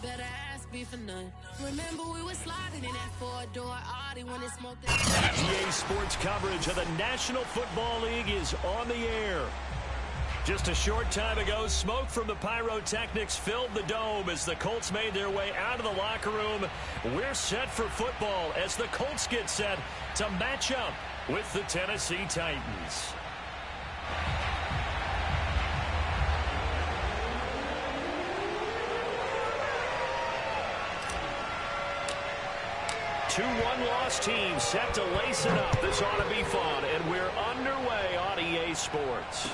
better ask me for none. Remember we were sliding in that four-door Audi when it smoked that. EA Sports coverage of the National Football League is on the air. Just a short time ago, smoke from the pyrotechnics filled the dome as the Colts made their way out of the locker room. We're set for football as the Colts get set to match up with the Tennessee Titans. Two one-loss teams set to lace it up. This ought to be fun, and we're underway on EA Sports.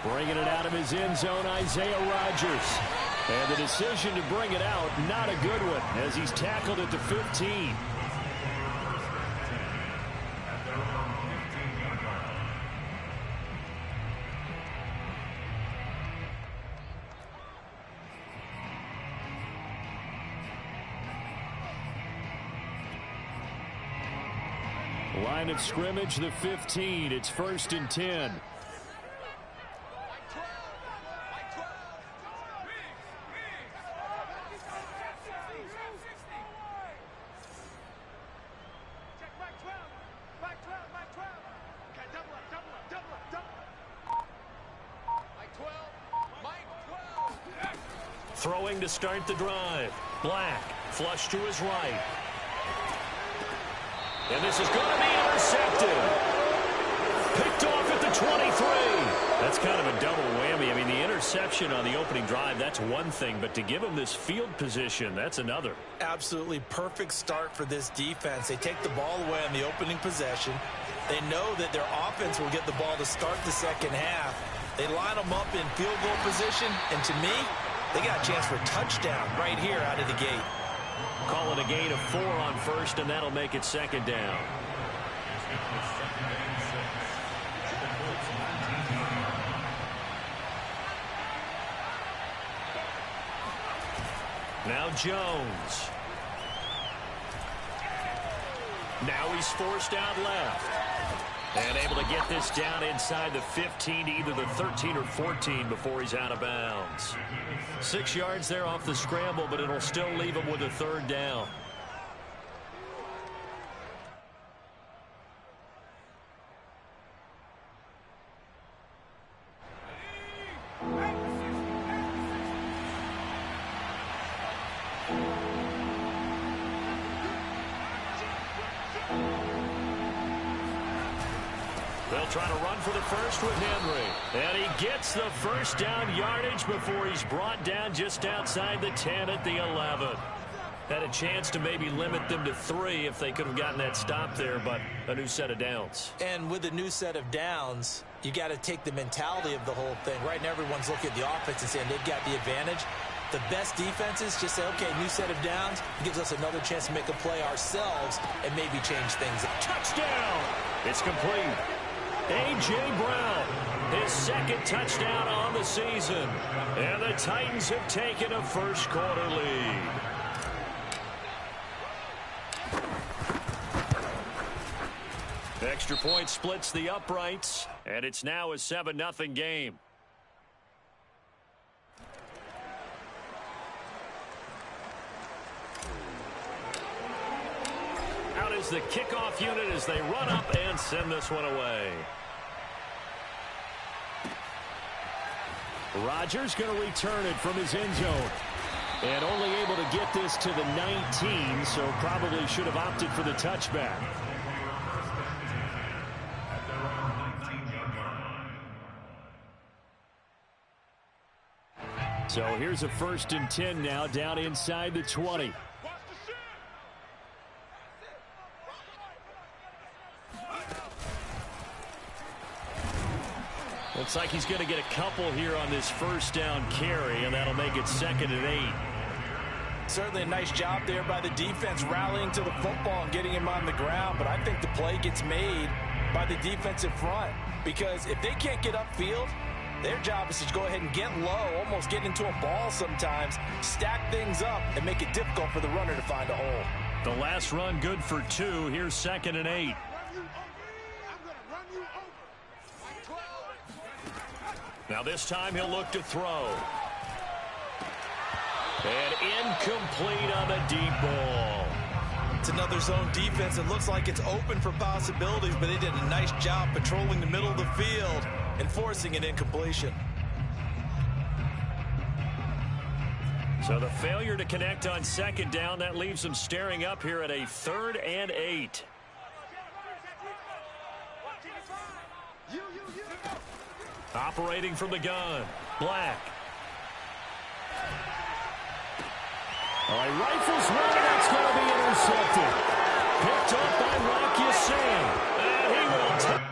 Bringing it out of his end zone, Isaiah Rodgers. And the decision to bring it out, not a good one, as he's tackled at the 15. Line of scrimmage, the 15. It's 1st and 10. Throwing to start the drive. Black, flush to his right. And this is going to be intercepted. Picked off at the 23. That's kind of a double whammy. I mean, the interception on the opening drive, that's one thing. But to give him this field position, that's another. Absolutely perfect start for this defense. They take the ball away on the opening possession. They know that their offense will get the ball to start the second half. They line them up in field goal position. And to me, they got a chance for a touchdown right here out of the gate. Call it a gain of 4 on first, and that'll make it 2nd down. Now Jones. Now he's forced out left. And able to get this down inside the 15 to either the 13 or 14 before he's out of bounds. 6 yards there off the scramble, but it'll still leave him with a 3rd down. They'll try to run for the first with Henry. And he gets the first down yardage before he's brought down just outside the 10 at the 11. Had a chance to maybe limit them to 3 if they could have gotten that stop there, but a new set of downs. And with a new set of downs, you got to take the mentality of the whole thing. Right now, everyone's looking at the offense and saying they've got the advantage. The best defenses just say, okay, new set of downs. It gives us another chance to make a play ourselves and maybe change things. Touchdown! It's complete. A.J. Brown, his 2nd touchdown on the season. And the Titans have taken a first-quarter lead. Extra point splits the uprights, and it's now a 7-0 game. Out is the kickoff unit as they run up and send this one away. Rodgers going to return it from his end zone. And only able to get this to the 19, so probably should have opted for the touchback. So here's a 1st and 10 now down inside the 20. Looks like he's going to get a couple here on this first down carry, and that'll make it 2nd and 8. Certainly a nice job there by the defense rallying to the football and getting him on the ground, but I think the play gets made by the defensive front because if they can't get upfield, their job is to go ahead and get low, almost get into a ball sometimes, stack things up, and make it difficult for the runner to find a hole. The last run good for 2. Here's 2nd and 8. Now this time he'll look to throw. And incomplete on the deep ball. It's another zone defense. It looks like it's open for possibilities, but they did a nice job patrolling the middle of the field and forcing an incompletion. So the failure to connect on second down, that leaves them staring up here at a 3rd and 8. Operating from the gun, Black. All right, rifles one, that's going to be intercepted. Picked up by Rocky Singh. And he will take.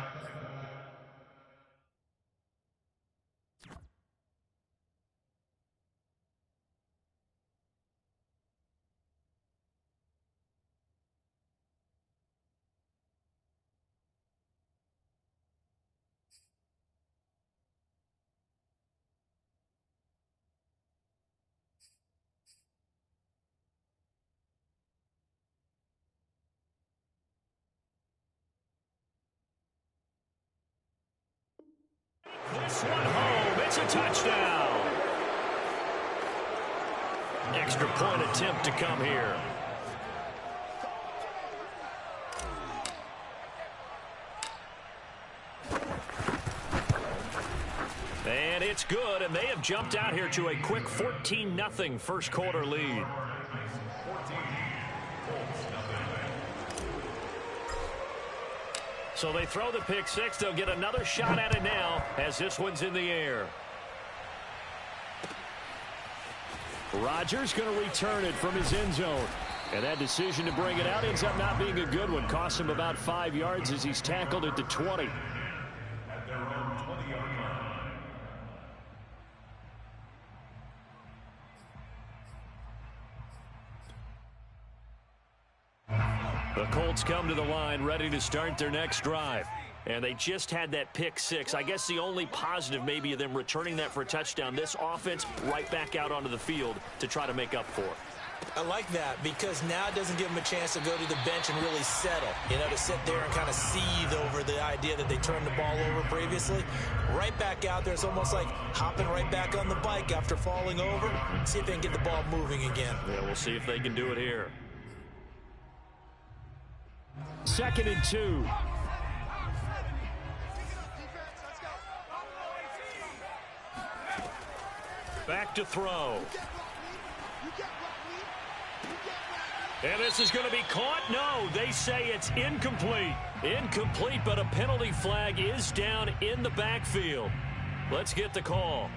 This one home. It's a touchdown. Extra point attempt to come here. And it's good, and they have jumped out here to a quick 14-0 first quarter lead. So they throw the pick six. They'll get another shot at it now as this one's in the air. Rodgers going to return it from his end zone. And that decision to bring it out ends up not being a good one. Costs him about 5 yards as he's tackled at the 20. The Colts come to the line ready to start their next drive. And they just had that pick six. I guess the only positive maybe of them returning that for a touchdown. This offense right back out onto the field to try to make up for it. I like that because now it doesn't give them a chance to go to the bench and really settle. You know, to sit there and kind of seethe over the idea that they turned the ball over previously. Right back out there. It's almost like hopping right back on the bike after falling over. See if they can get the ball moving again. Yeah, we'll see if they can do it here. 2nd and 2. Back to throw. And this is going to be caught. No, they say it's incomplete. Incomplete, but a penalty flag is down in the backfield. Let's get the call.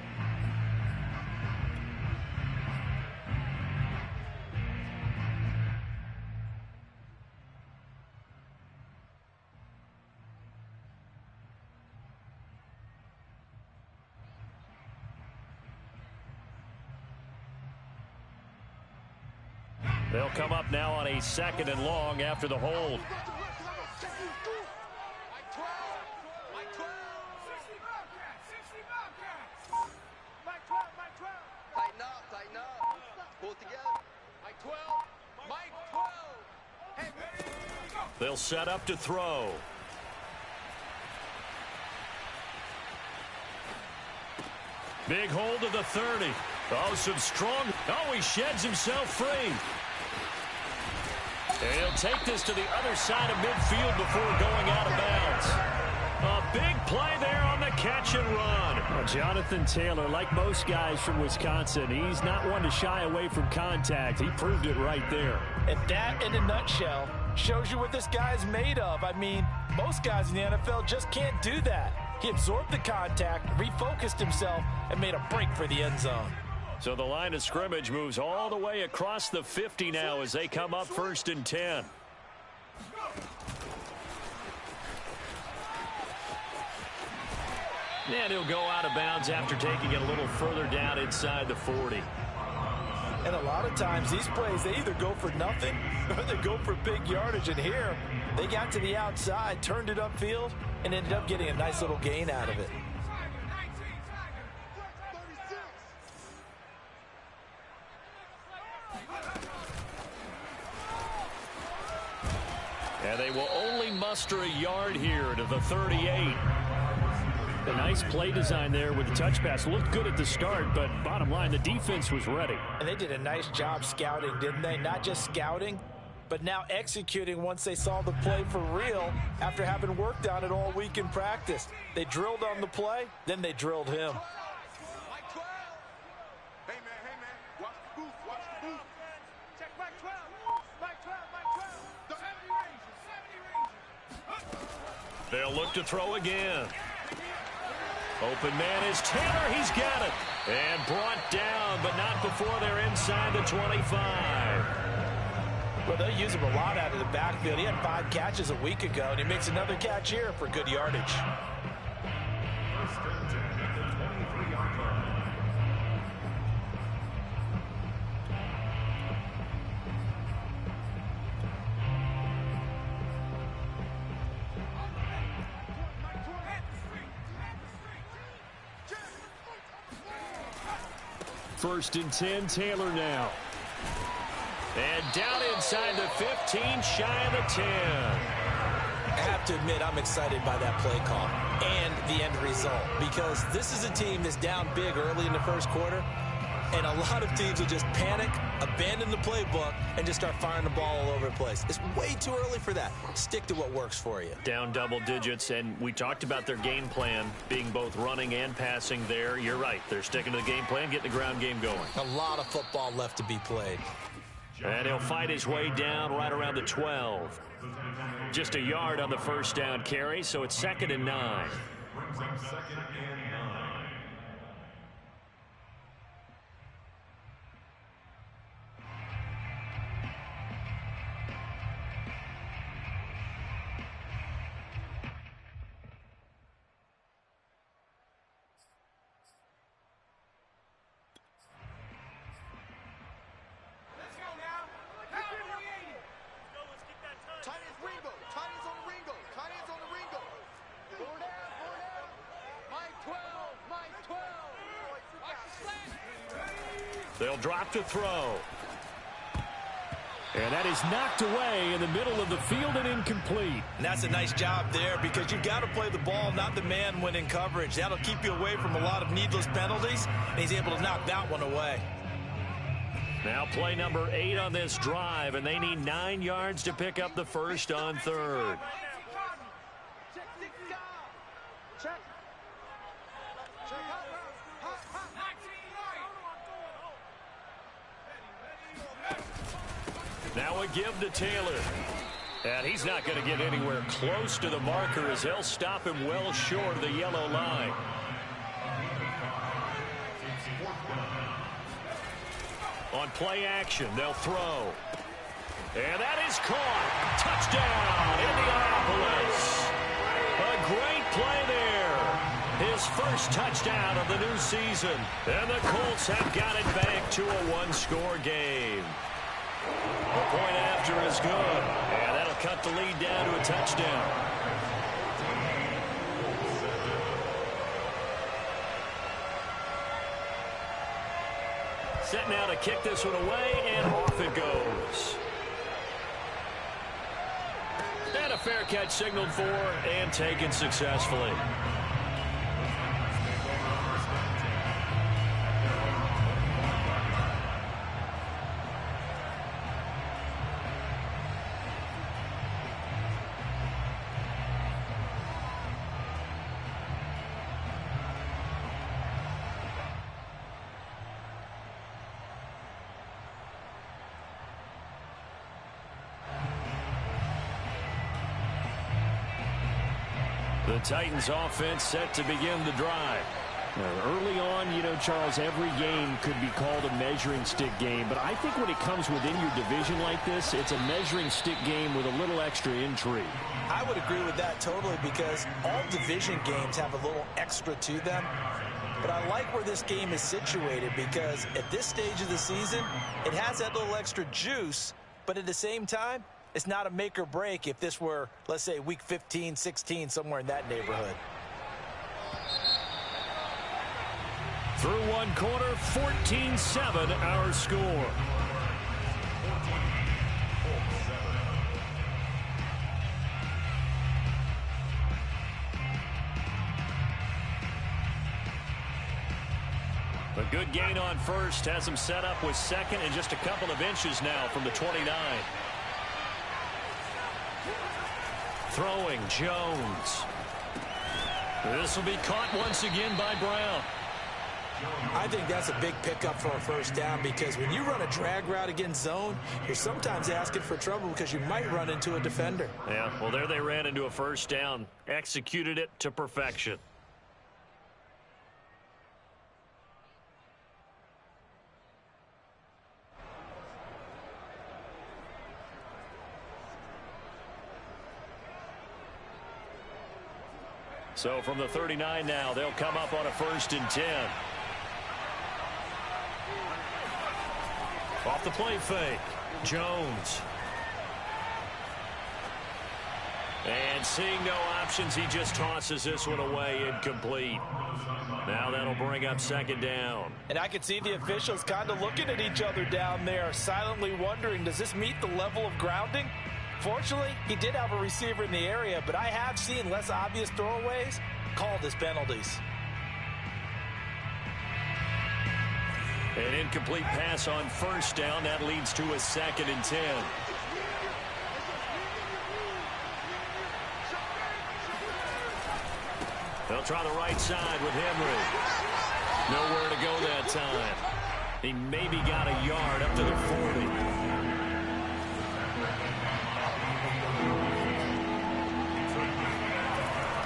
They'll come up now on a 2nd and long after the hold. Tighten up. Pull it together. Mike 12. Mike 12. Hey, they'll set up to throw. Big hold of the 30. Oh, some strong. Oh, he sheds himself free. And he'll take this to the other side of midfield before going out of bounds. A big play there on the catch and run. Well, Jonathan Taylor, like most guys from Wisconsin, he's not one to shy away from contact. He proved it right there. And that, in a nutshell, shows you what this guy's made of. I mean, most guys in the NFL just can't do that. He absorbed the contact, refocused himself, and made a break for the end zone. So the line of scrimmage moves all the way across the 50 now as they come up 1st and 10. And he'll go out of bounds after taking it a little further down inside the 40. And a lot of times these plays, they either go for nothing or they go for big yardage. And here, they got to the outside, turned it upfield, and ended up getting a nice little gain out of it. And they will only muster a yard here to the 38. A nice play design there with the touch pass. Looked good at the start, but bottom line, the defense was ready. And they did a nice job scouting, didn't they? Not just scouting, but now executing once they saw the play for real after having worked on it all week in practice. They drilled on the play, then they drilled him. Mike 12. Hey, man. Watch the booth. Watch the booth. Check Mike 12. Mike 12. Mike 12. The 70 range. They'll look to throw again. Open man is Taylor. He's got it. And brought down, but not before they're inside the 25. Well, they'll use him a lot out of the backfield. He had 5 catches a week ago, and he makes another catch here for good yardage. First and 10, Taylor now. And down inside the 15, shy of the 10. I have to admit, I'm excited by that play call and the end result, because this is a team that's down big early in the first quarter, and a lot of teams will just panic, abandon the playbook, and just start firing the ball all over the place. It's way too early for that. Stick to what works for you. Down double digits, and we talked about their game plan being both running and passing there. You're right. They're sticking to the game plan, getting the ground game going. A lot of football left to be played. And he'll fight his way down right around the 12. Just a yard on the first down carry, so it's 2nd and 9. They'll drop to throw. And that is knocked away in the middle of the field and incomplete. And that's a nice job there, because you've got to play the ball, not the man when in coverage. That'll keep you away from a lot of needless penalties, and he's able to knock that one away. Now play number 8 on this drive, and they need 9 yards to pick up the first on 3rd. Now a give to Taylor. And he's not going to get anywhere close to the marker, as they'll stop him well short of the yellow line. On play action, they'll throw. And that is caught. Touchdown, Indianapolis. A great play there. His first touchdown of the new season. And the Colts have got it back to a 1-score game. The point after is good, and that'll cut the lead down to a touchdown. Set now to kick this one away, and off it goes. And a fair catch signaled for and taken successfully. The Titans offense set to begin the drive. Early on, you know, Charles, every game could be called a measuring stick game. But I think when it comes within your division like this, it's a measuring stick game with a little extra intrigue. I would agree with that totally, because all division games have a little extra to them. But I like where this game is situated, because at this stage of the season, it has that little extra juice. But at the same time, it's not a make or break if this were, let's say, week 15, 16, somewhere in that neighborhood. Through one quarter, 14-7 our score. A good gain on first has him set up with second and just a couple of inches now from the 29. Throwing Jones. This will be caught once again by Brown. I think that's a big pickup for a first down because when you run a drag route against zone, you're sometimes asking for trouble because you might run into a defender. Yeah, well, there they ran into a first down. Executed it to perfection. So from the 39 now, they'll come up on a 1st and 10. Off the play fake, Jones. And seeing no options, he just tosses this one away incomplete. Now that'll bring up 2nd down. And I can see the officials kind of looking at each other down there, silently wondering, does this meet the level of grounding? Fortunately, he did have a receiver in the area, but I have seen less obvious throwaways called as penalties. An incomplete pass on 1st down. That leads to a 2nd and 10. They'll try the right side with Henry. Nowhere to go that time. He maybe got a yard up to the 40.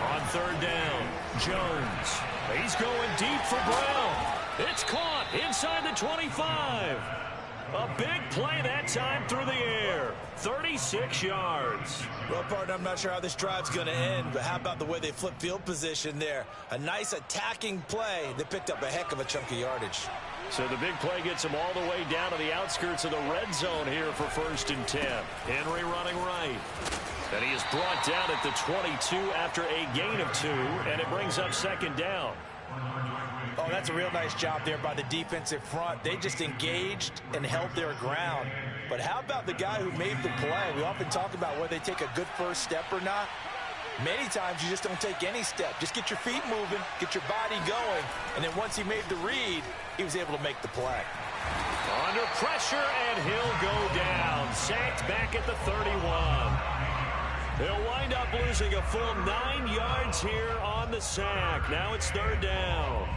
On 3rd down, Jones. He's going deep for Brown. It's caught inside the 25. A big play that time through the air. 36 yards. Well, partner, I'm not sure how this drive's going to end, but how about the way they flip field position there? A nice attacking play. They picked up a heck of a chunk of yardage. So the big play gets him all the way down to the outskirts of the red zone here for 1st and 10. Henry running right. And he is brought down at the 22 after a gain of 2, and it brings up 2nd down. Oh, that's a real nice job there by the defensive front. They just engaged and held their ground. But how about the guy who made the play? We often talk about whether they take a good first step or not. Many times you just don't take any step. Just get your feet moving, get your body going, and then once he made the read, he was able to make the play. Under pressure, and he'll go down. Sacked back at the 31. They'll wind up losing a full 9 yards here on the sack. Now it's 3rd down.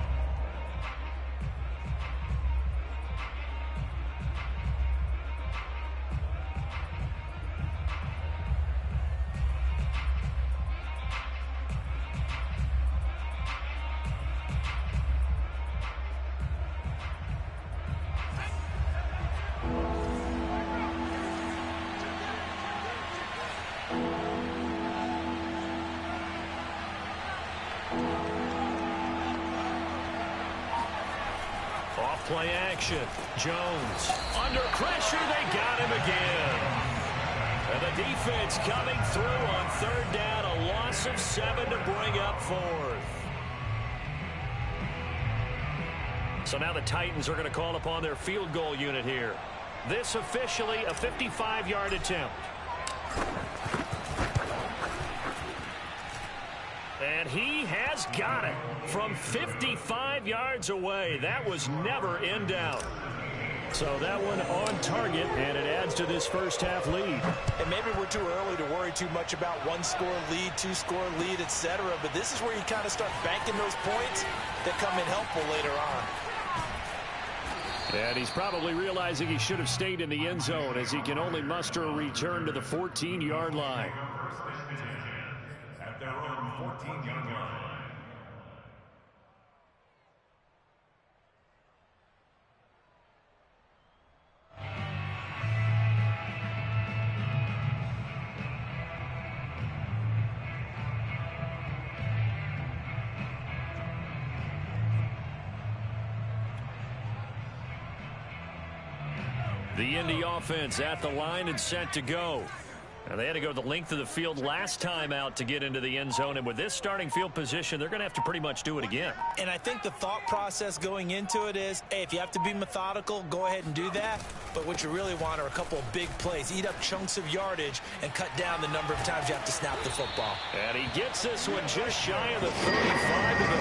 Play action. Jones under pressure. They got him again. And the defense coming through on 3rd down. A loss of 7 to bring up 4th. So now the Titans are going to call upon their field goal unit here. This officially a 55-yard attempt. And he has got it from 55 yards away. That was never in doubt. So that one on target, and it adds to this first half lead. And maybe we're too early to worry too much about 1-score lead, 2-score lead, etc. But this is where you kind of start banking those points that come in helpful later on. And he's probably realizing he should have stayed in the end zone as he can only muster a return to the 14-yard line. At their own 14-yard line. The Indy offense at the line and set to go. Now they had to go the length of the field last time out to get into the end zone, and with this starting field position, they're going to have to pretty much do it again. And I think the thought process going into it is, hey, if you have to be methodical, go ahead and do that. But what you really want are a couple of big plays. Eat up chunks of yardage and cut down the number of times you have to snap the football. And he gets this one just shy of the 35 to the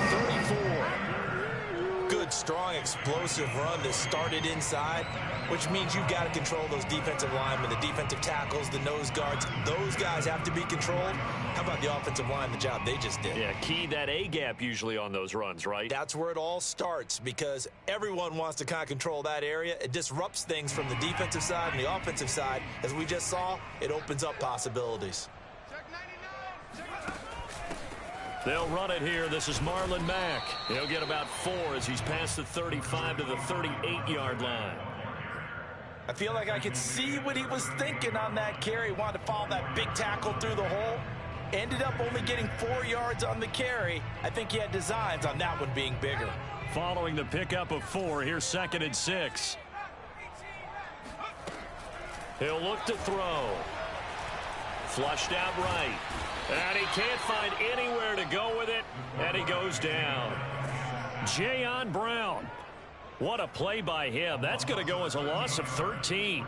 34. Good strong, explosive run that started inside, which means you've got to control those defensive linemen, the defensive tackles, the nose guards. Those guys have to be controlled. How about the offensive line, the job they just did? Yeah, key that A-gap usually on those runs, right? That's where it all starts because everyone wants to kind of control that area. It disrupts things from the defensive side and the offensive side. As we just saw, it opens up possibilities. They'll run it here. This is Marlon Mack. He'll get about 4 as he's past the 35 to the 38-yard line. I feel like I could see what he was thinking on that carry. He wanted to follow that big tackle through the hole. Ended up only getting 4 yards on the carry. I think he had designs on that one being bigger. Following the pickup of 4, here's 2nd and 6. He'll look to throw. Flushed out right. And he can't find anywhere to go with it, and he goes down. Jayon Brown. What a play by him. That's going to go as a loss of 13.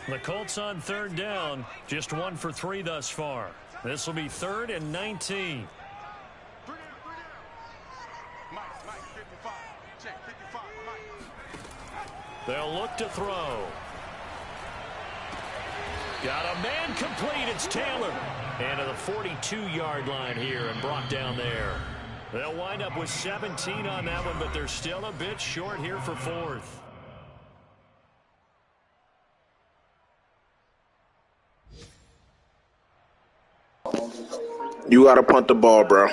The Colts on 3rd down, just 1 for 3 thus far. This will be 3rd and 19. They'll look to throw. Got a man complete. It's Taylor. And to the 42-yard line here and brought down there. They'll wind up with 17 on that one, but they're still a bit short here for 4th. You got to punt the ball, bro.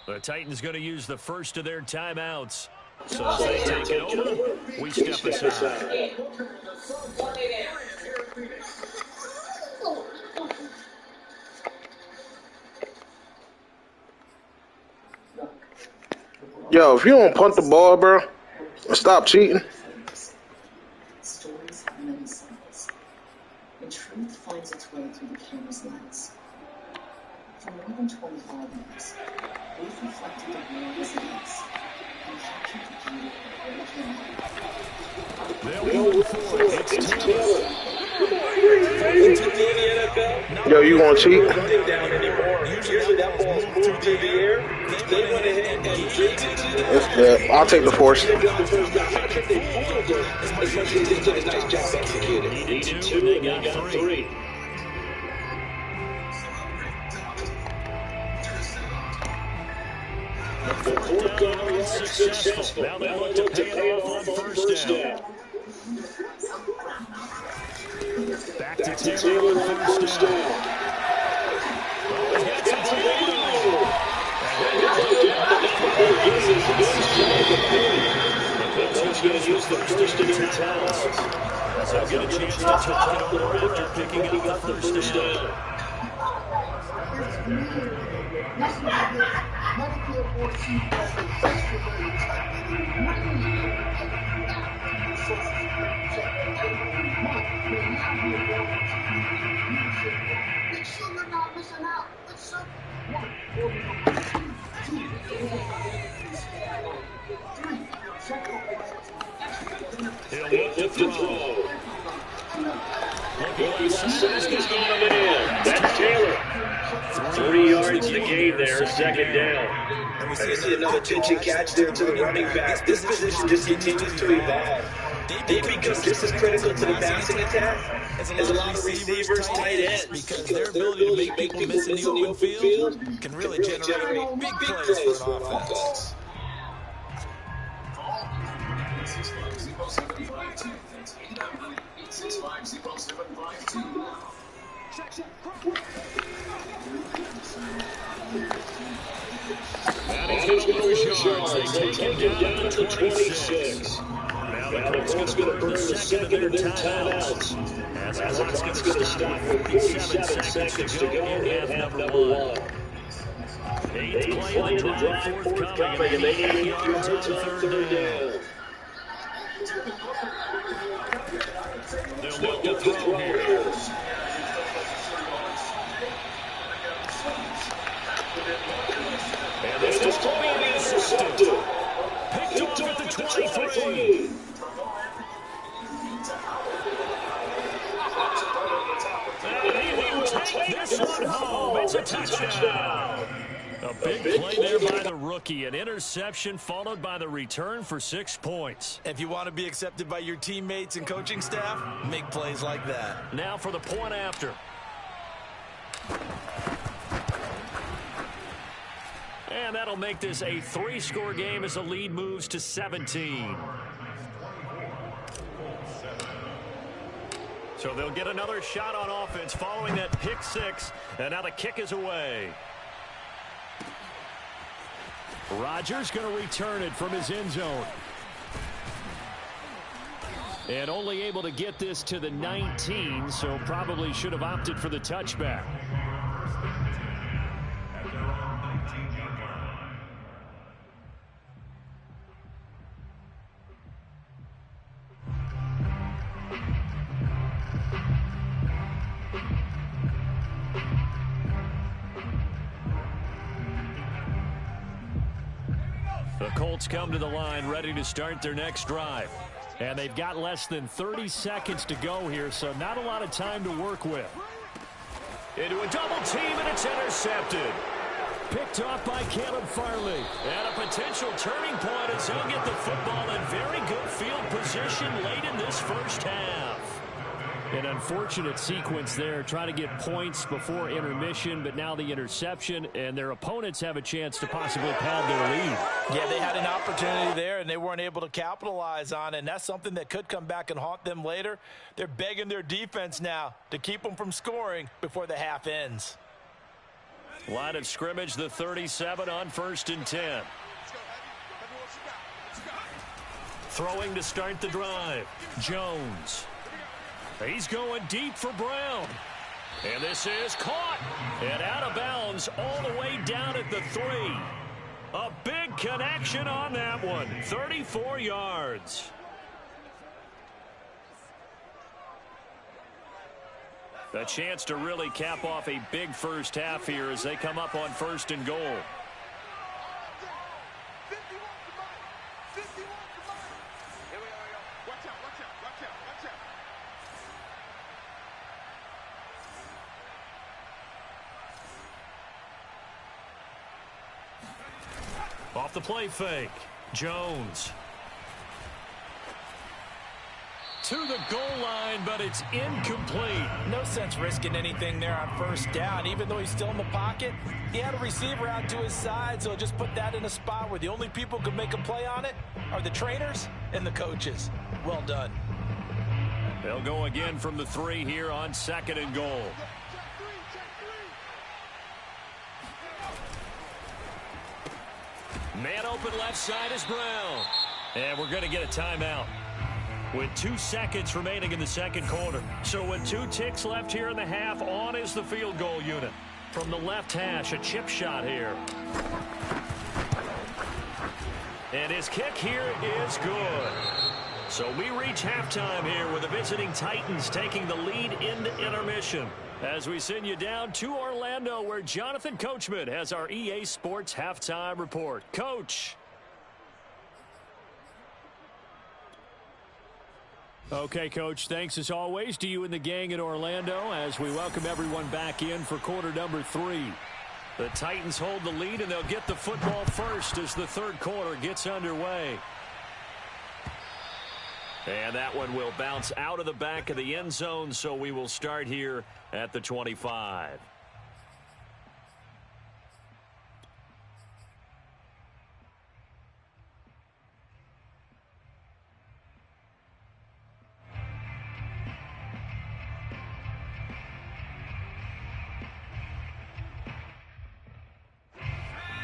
The Titans going to use the first of their timeouts. So as they take it over, we step aside. Yo, if you don't punt the ball, bro, stop cheating. Stories have many sides. The truth finds its way through the camera's lens. For more than 25 years, we've reflected the world as it is and captured the beauty of They'll move forward. It's Taylor. Yo, you gonna cheat? Usually that ball's moved through the air. They went ahead and I'll take the force. think they fooled them as much as they did a nice job executing. Needed two, and they got three. The fourth down run successful. Now they look to pay it off on first down. Back to Taylor on first down. He's got some payload. The Colts going to use the first of their timeouts. They'll get a chance to talk it over after picking up the first down. He'll look to throw. He's coming in. That's Taylor. 3 yards to gain there, second down. And we see another pitch and catch there to the running back. This position just continues to evolve. They become just as critical to the passing attack as a lot of receivers, tight ends, because their ability to make people miss in the open field can really generate big plays for an offense. And he's going to lose yards. They take him down to 26. Now the Colts going to burn the second of their timeouts. As the clock's going to stop 47 seconds to go in half number one. Eighth play of the drive forthcoming, and they need 8 yards on third down. They'll look to throw here. And this is being intercepted. Picked off at the 23. And he will take this one home. It's a touchdown. A big play there by the rookie. An interception followed by the return for 6 points. If you want to be accepted by your teammates and coaching staff, make plays like that. Now for the point after. And that'll make this a 3-score game as the lead moves to 17. So they'll get another shot on offense following that pick 6. And now the kick is away. Rodgers going to return it from his end zone. And only able to get this to the 19, so probably should have opted for the touchback. The Colts come to the line ready to start their next drive. And they've got less than 30 seconds to go here, so not a lot of time to work with. Into a double team, and it's intercepted. Picked off by Caleb Farley. And a potential turning point as he'll get the football in very good field position late in this first half. An unfortunate sequence there, trying to get points before intermission, but now the interception, and their opponents have a chance to possibly pad their lead. Yeah, they had an opportunity there, and they weren't able to capitalize on it, and that's something that could come back and haunt them later. They're begging their defense now to keep them from scoring before the half ends. Line of scrimmage, the 37 on 1st and 10. Throwing to start the drive, Jones. He's going deep for Brown. And this is caught. And out of bounds all the way down at the 3. A big connection on that one. 34 yards. A chance to really cap off a big first half here as they come up on 1st and goal. Off the play fake, Jones. to the goal line, but it's incomplete. No sense risking anything there on first down. Even though he's still in the pocket, he had a receiver out to his side, so just put that in a spot where the only people who can make a play on it are the trainers and the coaches. Well done. They'll go again from the 3 here on 2nd and goal. Man open left side is Brown. And we're going to get a timeout with 2 seconds remaining in the second quarter. So with 2 ticks left here in the half, on is the field goal unit. From the left hash, a chip shot here. And his kick here is good. So we reach halftime here with the visiting Titans taking the lead into intermission. As we send you down to Orlando, where Jonathan Coachman has our EA Sports halftime report. Coach. Okay, Coach, thanks as always to you and the gang in Orlando as we welcome everyone back in for quarter number 3. The Titans hold the lead, and they'll get the football first as the third quarter gets underway. And that one will bounce out of the back of the end zone, so we will start here at the 25.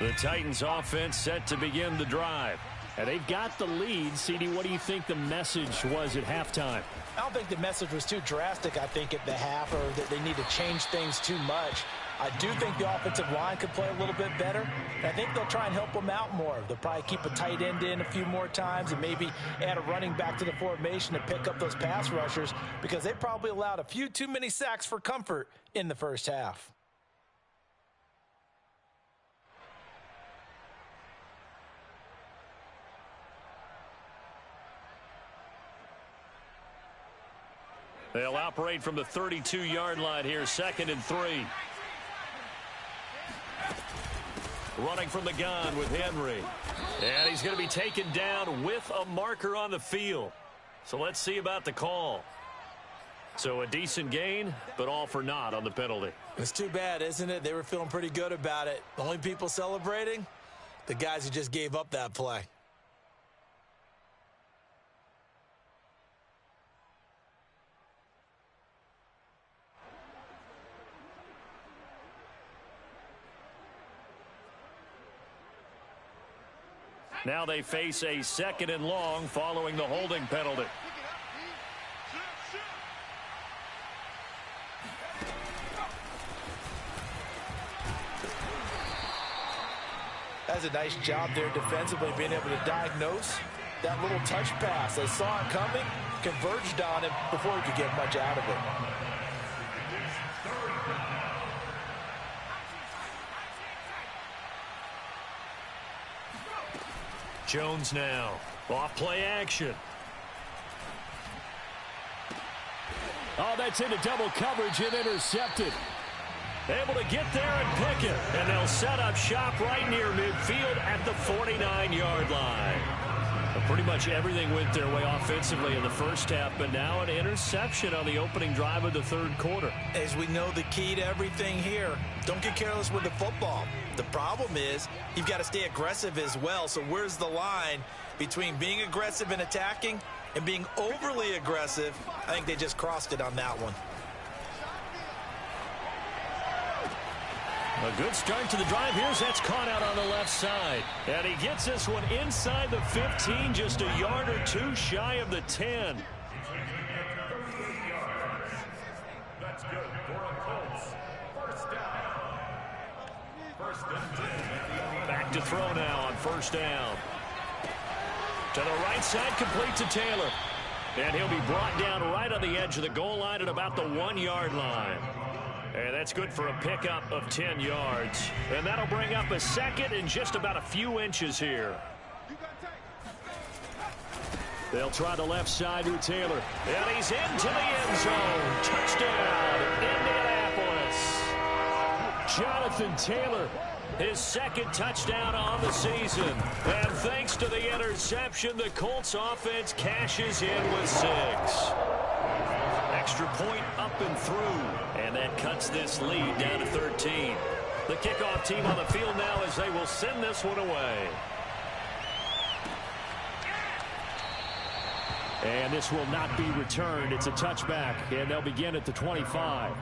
The Titans offense set to begin the drive. And they've got the lead. CD, what do you think the message was at halftime? I don't think the message was too drastic, I think, at the half, or that they need to change things too much. I do think the offensive line could play a little bit better. And I think they'll try and help them out more. They'll probably keep a tight end in a few more times and maybe add a running back to the formation to pick up those pass rushers, because they probably allowed a few too many sacks for comfort in the first half. They'll operate from the 32-yard line here, 2nd and 3. Running from the gun with Henry. And he's going to be taken down with a marker on the field. So let's see about the call. So a decent gain, but all for naught on the penalty. It's too bad, isn't it? They were feeling pretty good about it. The only people celebrating, the guys who just gave up that play. Now they face a 2nd and long following the holding penalty. That's a nice job there defensively, being able to diagnose that little touch pass. They saw it coming, converged on him before he could get much out of it. Jones now. Off play action. Oh, that's into double coverage and intercepted. Able to get there and pick it. And they'll set up shop right near midfield at the 49-yard line. Pretty much everything went their way offensively in the first half, but now an interception on the opening drive of the third quarter. As we know, the key to everything here, don't get careless with the football. The problem is you've got to stay aggressive as well. So where's the line between being aggressive and attacking and being overly aggressive? I think they just crossed it on that one. A good start to the drive. Here's that's caught out on the left side. And he gets this one inside the 15, just a yard or two shy of the 10. That's good for the Colts. First down. First and 10. Back to throw now on first down. To the right side, complete to Taylor. And he'll be brought down right on the edge of the goal line at about the 1-yard line. And that's good for a pickup of 10 yards. And that'll bring up a second and just about a few inches here. They'll try the left side to Taylor. And he's into the end zone. Touchdown, Indianapolis. Jonathan Taylor His second touchdown on the season. And thanks to the interception, the Colts offense cashes in with 6. Extra point up and through. And that cuts this lead down to 13. The kickoff team on the field now as they will send this one away. And this will not be returned. It's a touchback, and they'll begin at the 25.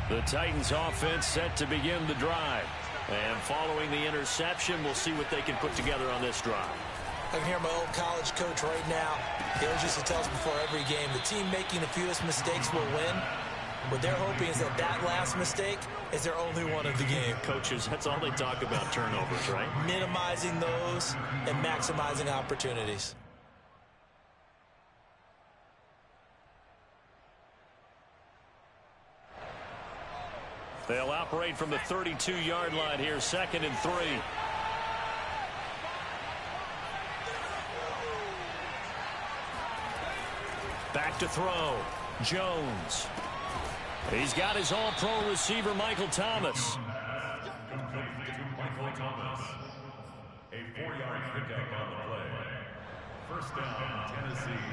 The Titans offense set to begin the drive. And following the interception, we'll see what they can put together on this drive. I can hear my old college coach right now. He always used to tell us before every game, the team making the fewest mistakes will win. What they're hoping is that that last mistake is their only one of the game. Coaches, that's all they talk about, turnovers, right? Minimizing those and maximizing opportunities. They'll operate from the 32-yard line here, 2nd and 3. Back to throw. Jones. He's got his all-pro receiver, Michael Thomas. Michael Thomas. A 4-yard pickup on the play. First down, Tennessee.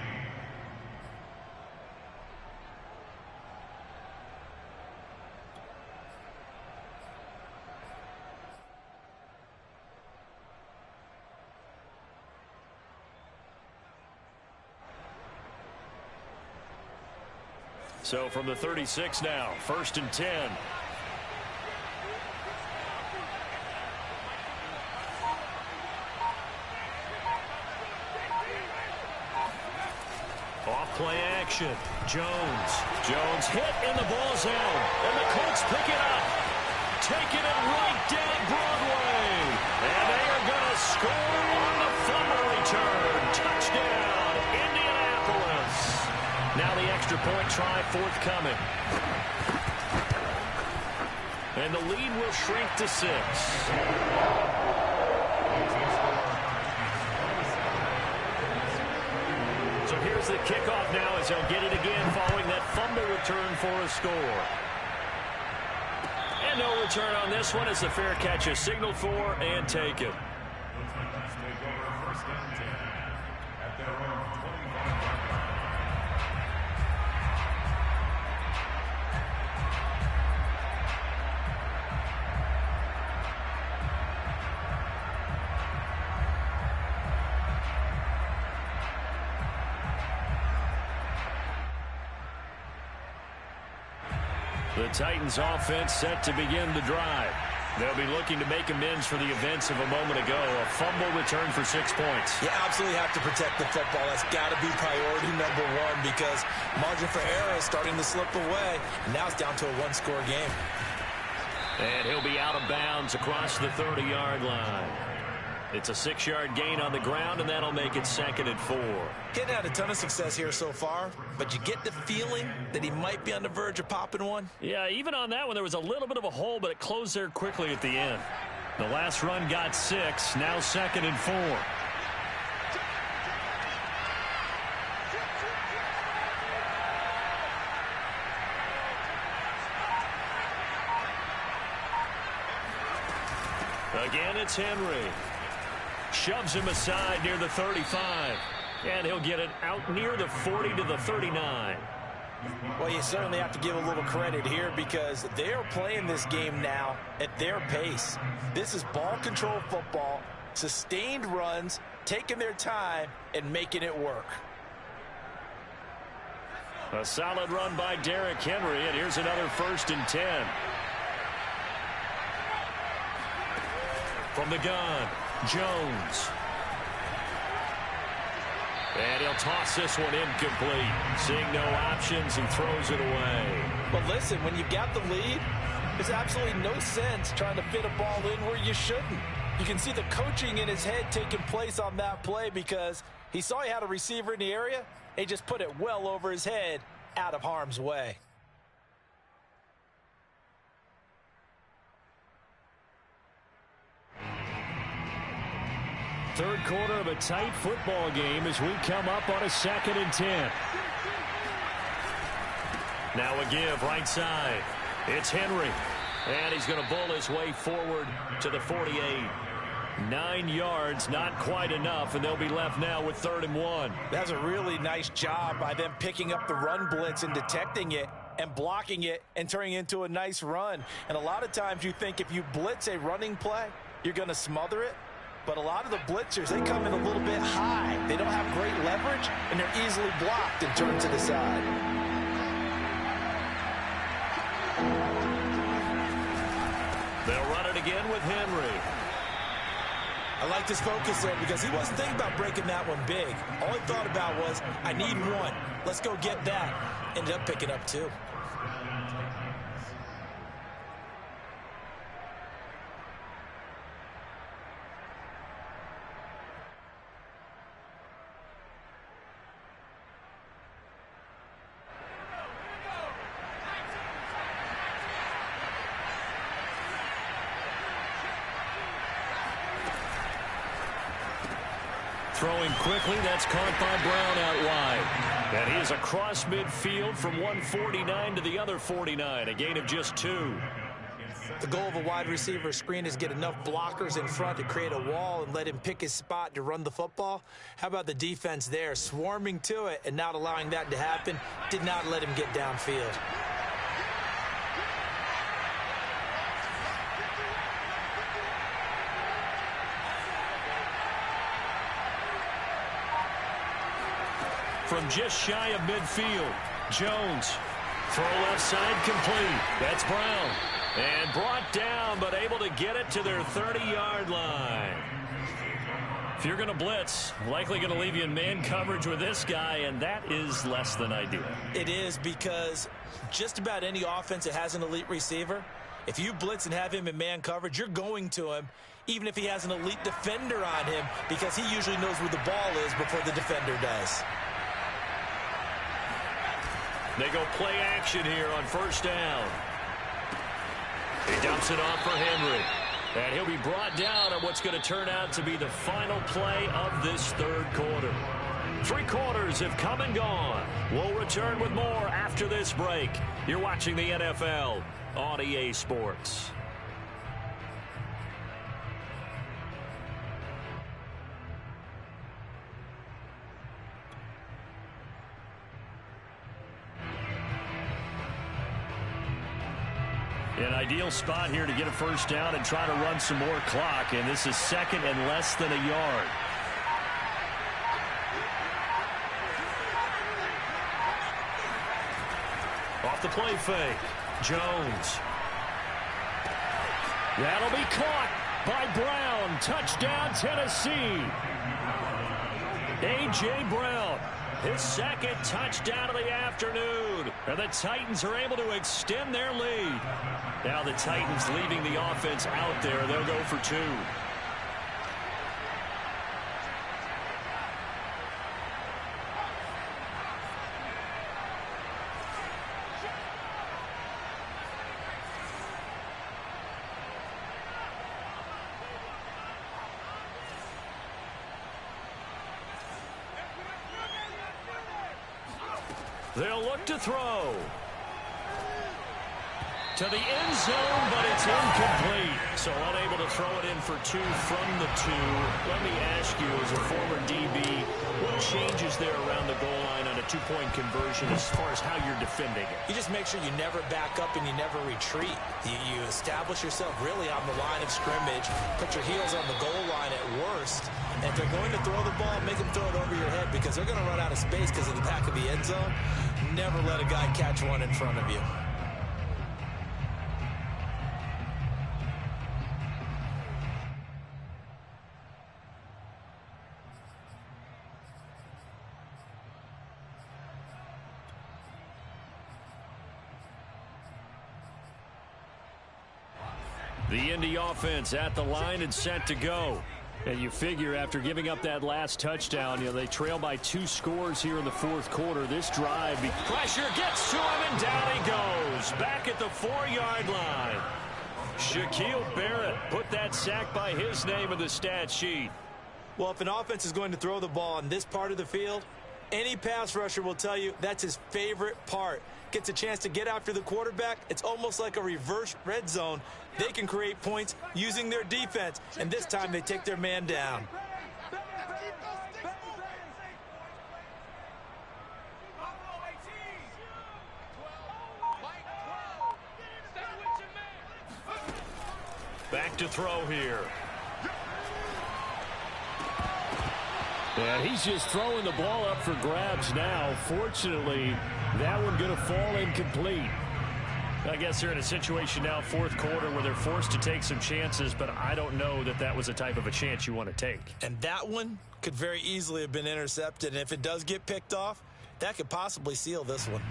So from the 36 now, 1st and 10. Off play action. Jones. Jones hit and the ball's out. And the Colts pick it up. Taking it right down Broadway. And they are going to score on the fumble return. Touchdown, Indianapolis. Now the extra point try forthcoming. And the lead will shrink to 6. So here's the kickoff now as they'll get it again following that fumble return for a score. And no return on this one as the fair catch is signaled for and taken. The Titans offense set to begin the drive. They'll be looking to make amends for the events of a moment ago. A fumble return for 6 points. You absolutely have to protect the football. That's got to be priority number 1 because margin for error is starting to slip away. Now it's down to a 1-score game. And he'll be out of bounds across the 30-yard line. It's a 6-yard gain on the ground, and that'll make it 2nd and 4. Getting had a ton of success here so far, but you get the feeling that he might be on the verge of popping one. Yeah, even on that one, there was a little bit of a hole, but it closed there quickly at the end. The last run got 6, now 2nd and 4. Again, it's Henry. Shoves him aside near the 35. And he'll get it out near the 40 to the 39. Well, you certainly have to give a little credit here because they're playing this game now at their pace. This is ball control football, sustained runs, taking their time, and making it work. A solid run by Derrick Henry, and here's another 1st and 10. From the gun, Jones. And he'll toss this one incomplete. Seeing no options, he throws it away. But listen, when you've got the lead, there's absolutely no sense trying to fit a ball in where you shouldn't. You can see the coaching in his head taking place on that play because He saw he had a receiver in the area. He just put it well over his head, out of harm's way. Third quarter of a tight football game as we come up on a 2nd and 10. Now a give right side. It's Henry. And he's going to bull his way forward to the 48. 9 yards, not quite enough, and they'll be left now with 3rd and 1. That's a really nice job by them picking up the run blitz and detecting it and blocking it and turning it into a nice run. And a lot of times you think if you blitz a running play, you're going to smother it. But a lot of the blitzers, they come in a little bit high. They don't have great leverage, and they're easily blocked and turned to the side. They'll run it again with Henry. I like this focus there because he wasn't thinking about breaking that one big. All he thought about was, I need one. Let's go get that. Ended up picking up 2. Throwing quickly, that's caught by Brown out wide. And he is across midfield from 149 to the other 49, a gain of just 2. The goal of a wide receiver screen is get enough blockers in front to create a wall and let him pick his spot to run the football. How about the defense there, swarming to it and not allowing that to happen? Did not let him get downfield. From just shy of midfield, Jones. Throw left side complete. That's Brown. And brought down, but able to get it to their 30-yard line. If you're going to blitz, likely going to leave you in man coverage with this guy, and that is less than ideal. It is, because just about any offense that has an elite receiver, if you blitz and have him in man coverage, you're going to him, even if he has an elite defender on him, because he usually knows where the ball is before the defender does. They go play action here on 1st down. He dumps it off for Henry. And he'll be brought down on what's going to turn out to be the final play of this 3rd quarter. 3 quarters have come and gone. We'll return with more after this break. You're watching the NFL on EA Sports. An ideal spot here to get a 1st down and try to run some more clock, and this is 2nd and less than a yard. Off the play fake, Jones. That'll be caught by Brown. Touchdown, Tennessee. A.J. Brown. His 2nd touchdown of the afternoon. And the Titans are able to extend their lead. Now the Titans leaving the offense out there. They'll go for 2. They'll look to throw. To the end zone, but it's incomplete. So unable to throw it in for 2 from the 2. Let me ask you, as a former DB, what changes there around the goal line on a 2-point conversion as far as how you're defending it? You just make sure you never back up and you never retreat. You establish yourself really on the line of scrimmage, put your heels on the goal line at worst, and if they're going to throw the ball, make them throw it over your head, because they're going to run out of space because of the back of the end zone. Never let a guy catch one in front of you. The Indy offense at the line and set to go. And you figure after giving up that last touchdown, they trail by 2 scores here in the fourth quarter. This drive. Pressure gets to him, and down he goes. Back at the 4-yard line. Shaquille Barrett put that sack by his name in the stat sheet. Well, if an offense is going to throw the ball in this part of the field, any pass rusher will tell you that's his favorite part. Gets a chance to get after the quarterback. It's almost like a reverse red zone. They can create points using their defense, and this time they take their man down. Back to throw here. And he's just throwing the ball up for grabs now. Fortunately, that one going to fall incomplete. I guess they're in a situation now, fourth quarter, where they're forced to take some chances, but I don't know that that was the type of a chance you want to take. And that one could very easily have been intercepted. And if it does get picked off, that could possibly seal this one.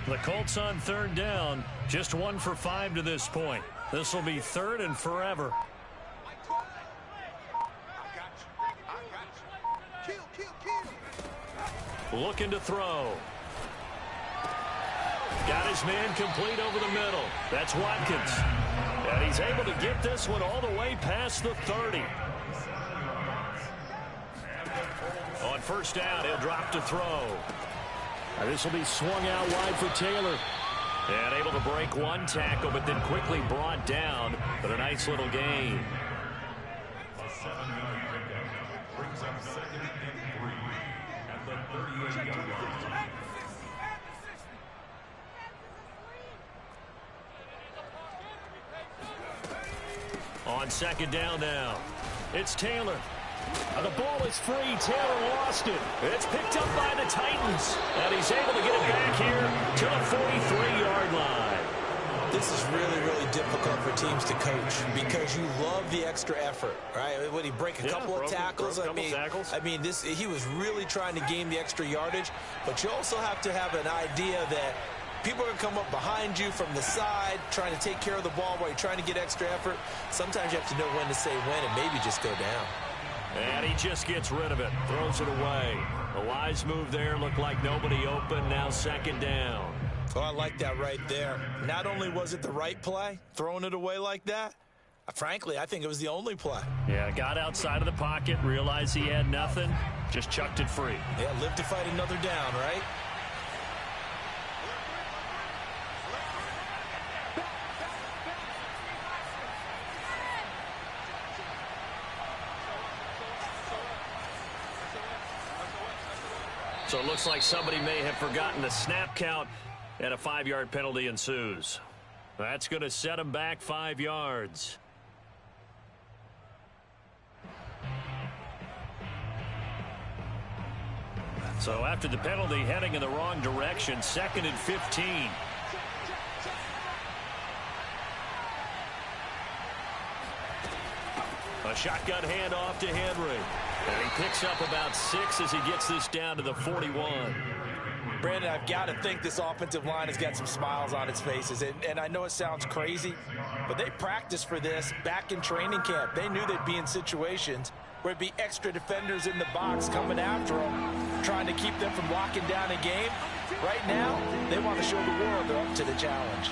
The Colts on third down, just 1 for 5 to this point. This will be 3rd and forever. Looking to throw. Got his man complete over the middle. That's Watkins. And he's able to get this one all the way past the 30. On first down, he'll drop to throw. And this will be swung out wide for Taylor. And able to break one tackle, but then quickly brought down. But a nice little gain. A 7-yard pickup brings up 2nd and 3 at the 38-yard line. On 2nd down now, it's Taylor. The ball is free. Taylor lost it. It's picked up by the Titans, and he's able to get it back here to the 43-yard line. This is really, really difficult for teams to coach because you love the extra effort, right? When he break a couple of tackles, I mean, he was really trying to gain the extra yardage, but you also have to have an idea that people are going to come up behind you from the side, trying to take care of the ball while you're trying to get extra effort. Sometimes you have to know when to say when and maybe just go down. And he just gets rid of it, throws it away. A wise move there, looked like nobody open, now 2nd down. Oh, I like that right there. Not only was it the right play, throwing it away like that, frankly, I think it was the only play. Yeah, got outside of the pocket, realized he had nothing, just chucked it free. Yeah, live to fight another down, right? So it looks like somebody may have forgotten the snap count, and a 5-yard penalty ensues. That's going to set him back 5 yards. So after the penalty, heading in the wrong direction, 2nd and 15. A shotgun handoff to Henry. And he picks up about 6 as he gets this down to the 41. Brandon, I've got to think this offensive line has got some smiles on its faces. And I know it sounds crazy, but they practiced for this back in training camp. They knew they'd be in situations where it'd be extra defenders in the box coming after them, trying to keep them from locking down a game. Right now, they want to show the world they're up to the challenge.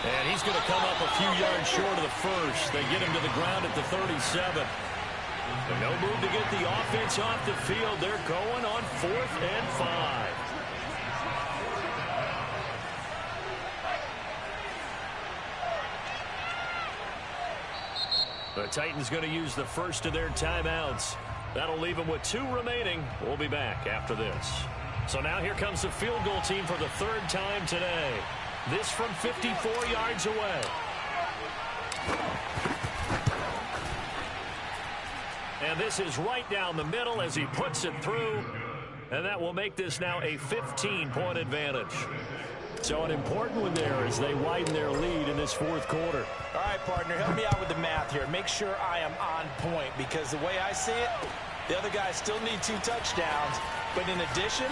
And he's going to come up a few yards short of the first. They get him to the ground at the 37. And no move to get the offense off the field. They're going on 4th and 5. The Titans going to use the first of their timeouts. That'll leave them with 2 remaining. We'll be back after this. So now here comes the field goal team for the 3rd time today. This from 54 yards away. And this is right down the middle as he puts it through. And that will make this now a 15-point advantage. So an important one there as they widen their lead in this fourth quarter. All right, partner, help me out with the math here. Make sure I am on point, because the way I see it, the other guys still need 2 touchdowns, but in addition,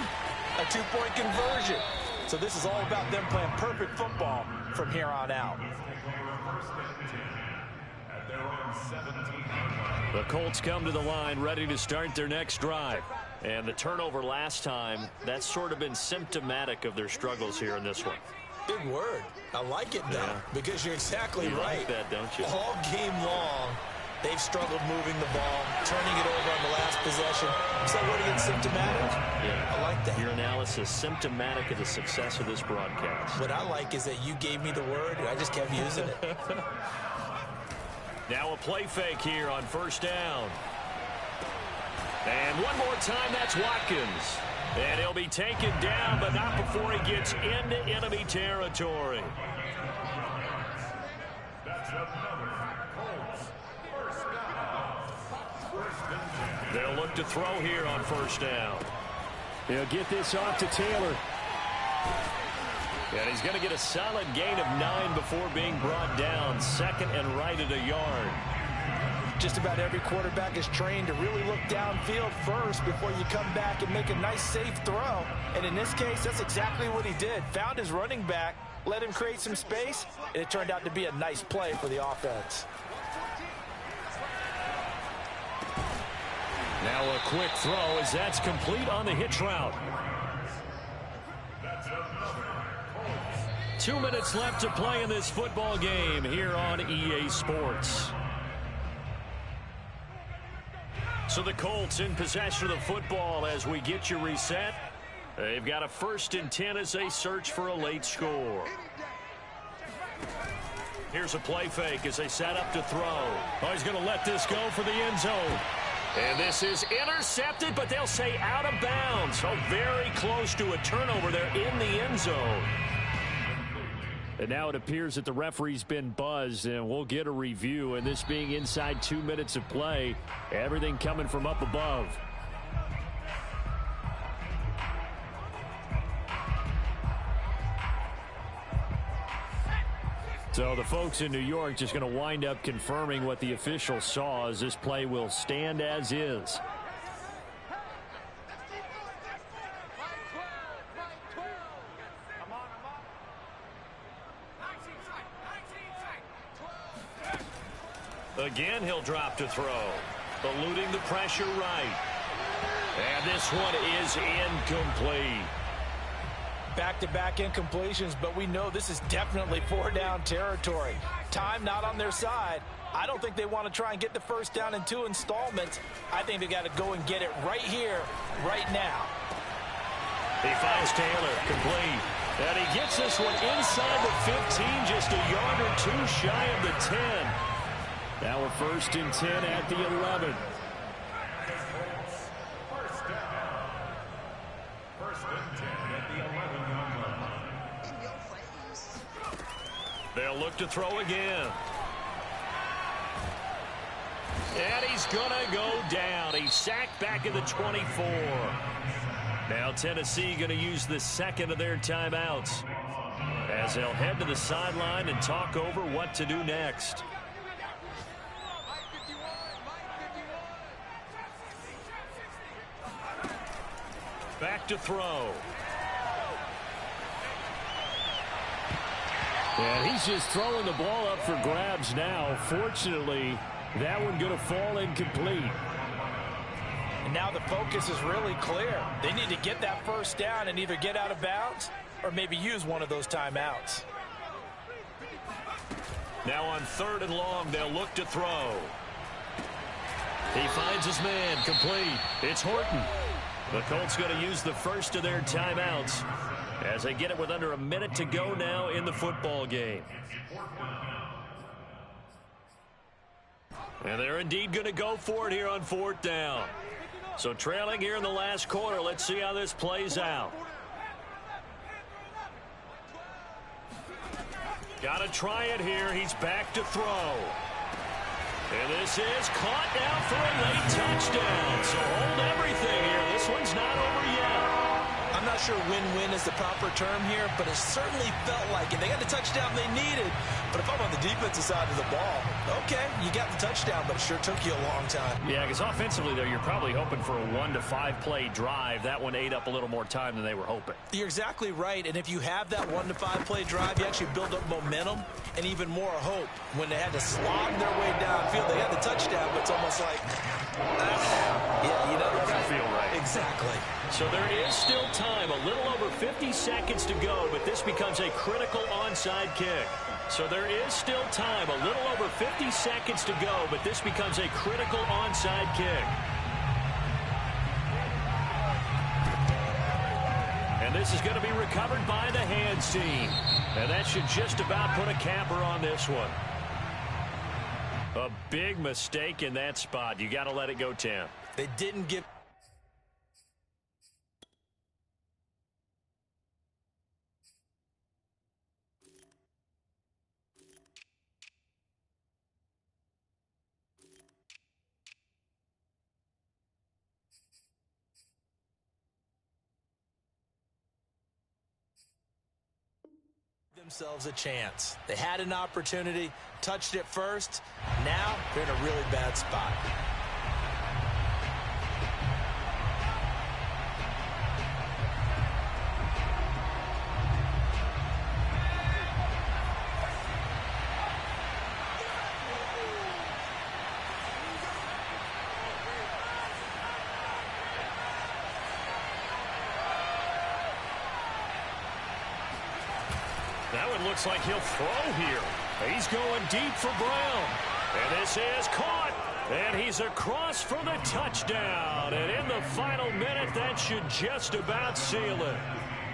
a 2-point conversion. So this is all about them playing perfect football from here on out. The Colts come to the line ready to start their next drive. And the turnover last time, that's sort of been symptomatic of their struggles here in this one. Big word. I like it, though, because you're exactly you right. Like that, don't you? All game long, they've struggled moving the ball, turning it over on the last possession. Is that word against symptomatic? Yeah. I like that. Your analysis, symptomatic of the success of this broadcast. What I like is that you gave me the word, and I just kept using it. Now a play fake here on first down. And one more time, that's Watkins. And he'll be taken down, but not before he gets into enemy territory. They'll look to throw here on first down. They'll get this off to Taylor. And he's going to get a solid gain of 9 before being brought down. Second and right at a yard. Just about every quarterback is trained to really look downfield first before you come back and make a nice, safe throw. And in this case, that's exactly what he did. Found his running back, let him create some space, and it turned out to be a nice play for the offense. Now a quick throw as that's complete on the hitch route. 2 minutes left to play in this football game here on EA Sports. So the Colts in possession of the football as we get you reset. They've got a 1st and 10 as they search for a late score. Here's a play fake as they set up to throw. Oh, he's going to let this go for the end zone. And this is intercepted, but they'll say out of bounds. Oh, very close to a turnover there in the end zone. And now it appears that the referee's been buzzed, and we'll get a review. And this being inside 2 minutes of play, everything coming from up above. So the folks in New York just going to wind up confirming what the official saw, as this play will stand as is. Again, he'll drop to throw. Eluding the pressure right. And this one is incomplete. Back-to-back incompletions, but we know this is definitely 4-down territory. Time not on their side. I don't think they want to try and get the first down in 2 installments. I think they got to go and get it right here, right now. He finds Taylor, complete. And he gets this one inside the 15, just a yard or 2 shy of the 10. Now a 1st and 10 at the 11. They'll look to throw again. And he's going to go down. He's sacked back at the 24. Now Tennessee going to use the second of their timeouts as they'll head to the sideline and talk over what to do next. Back to throw. And he's just throwing the ball up for grabs now. Fortunately, that one going to fall incomplete. And now the focus is really clear. They need to get that first down and either get out of bounds or maybe use one of those timeouts. Now on 3rd and long, they'll look to throw. He finds his man, complete. It's Horton. The Colts going to use the first of their timeouts as they get it with under a minute to go now in the football game. And they're indeed going to go for it here on 4th down. So trailing here in the last quarter, let's see how this plays out. Got to try it here. He's back to throw. And this is caught now for a late touchdown. So hold everything here. This one's not over yet. sure win-win is the proper term here, but it certainly felt like it. They got the touchdown they needed, but if I'm on the defensive side of the ball, okay, you got the touchdown, but it sure took you a long time. Yeah, because offensively, though, you're probably hoping for a 1 to 5 play drive. That one ate up a little more time than they were hoping. You're exactly right, and if you have that 1 to 5 play drive, you actually build up momentum and even more hope. When they had to slog their way downfield, they had the touchdown, but it's almost like, yeah, you know, It doesn't feel right. Exactly. So there is still time, a little over 50 seconds to go, but this becomes a critical onside kick. So there is still time, a little over 50 seconds to go, but this becomes a critical onside kick. And this is going to be recovered by the hands team. And that should just about put a capper on this one. A big mistake in that spot. You got to let it go 10. They didn't give... themselves a chance. They had an opportunity, touched it first. Now they're in a really bad spot. That one looks like he'll throw here. He's going deep for Brown. And this is caught. And he's across for the touchdown. And in the final minute, that should just about seal it.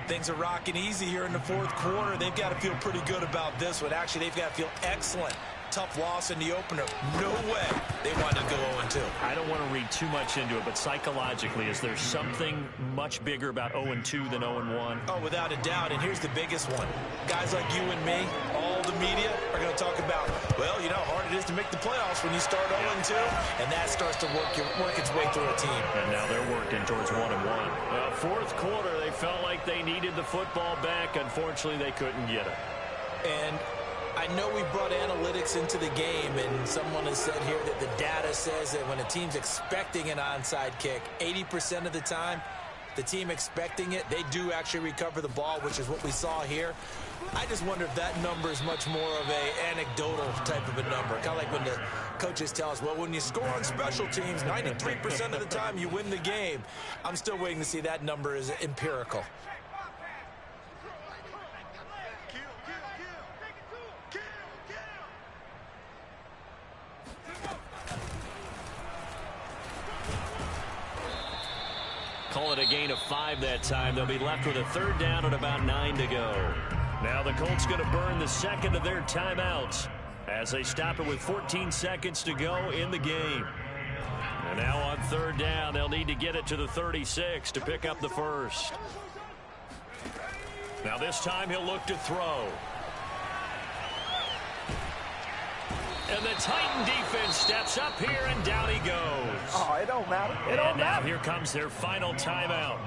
Things are rocking easy here in the fourth quarter. They've got to feel pretty good about this one. Actually, they've got to feel excellent. Tough loss in the opener. No way they wanted to go 0-2. I don't want to read too much into it, but psychologically, is there something much bigger about 0-2 than 0-1? Oh, without a doubt, and here's the biggest one. Guys like you and me, all the media, are going to talk about, well, you know how hard it is to make the playoffs when you start 0-2, and that starts to work its way through a team. And now they're working towards 1-1. Fourth quarter, they felt like they needed the football back. Unfortunately, they couldn't get it. And I know we brought analytics into the game, and someone has said here that the data says that when a team's expecting an onside kick, 80% of the time, the team expecting it, they do actually recover the ball, which is what we saw here. I just wonder if that number is much more of an anecdotal type of a number. Kind of like when the coaches tell us, well, when you score on special teams, 93% of the time you win the game. I'm still waiting to see that number is empirical. Call it a gain of 5 that time. They'll be left with a third down and about 9 to go. Now the Colts going to burn the second of their timeouts as they stop it with 14 seconds to go in the game. And now on third down, they'll need to get it to the 36 to pick up the first. Now this time he'll look to throw. And the Titan defense steps up here, and down he goes. Oh, it don't matter. It don't matter. And now here comes their final timeout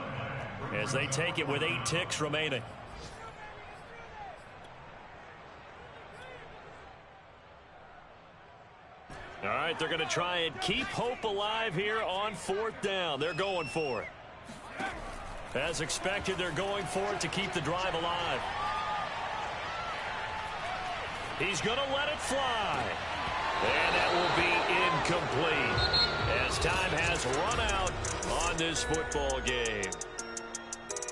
as they take it with 8 ticks remaining. All right, they're going to try and keep hope alive here on fourth down. They're going for it. As expected, they're going for it to keep the drive alive. He's going to let it fly. And that will be incomplete as time has run out on this football game.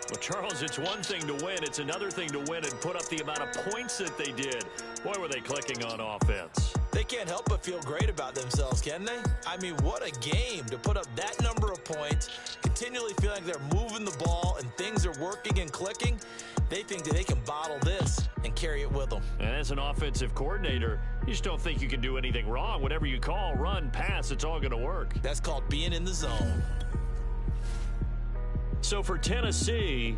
Well, Charles, it's one thing to win. It's another thing to win and put up the amount of points that they did. Boy, were they clicking on offense. They can't help but feel great about themselves, can they? I mean, what a game to put up that number of points, continually feeling like they're moving the ball and things are working and clicking. They think that they can bottle this and carry it with them. And as an offensive coordinator, you just don't think you can do anything wrong. Whatever you call, run, pass, it's all going to work. That's called being in the zone. So for Tennessee...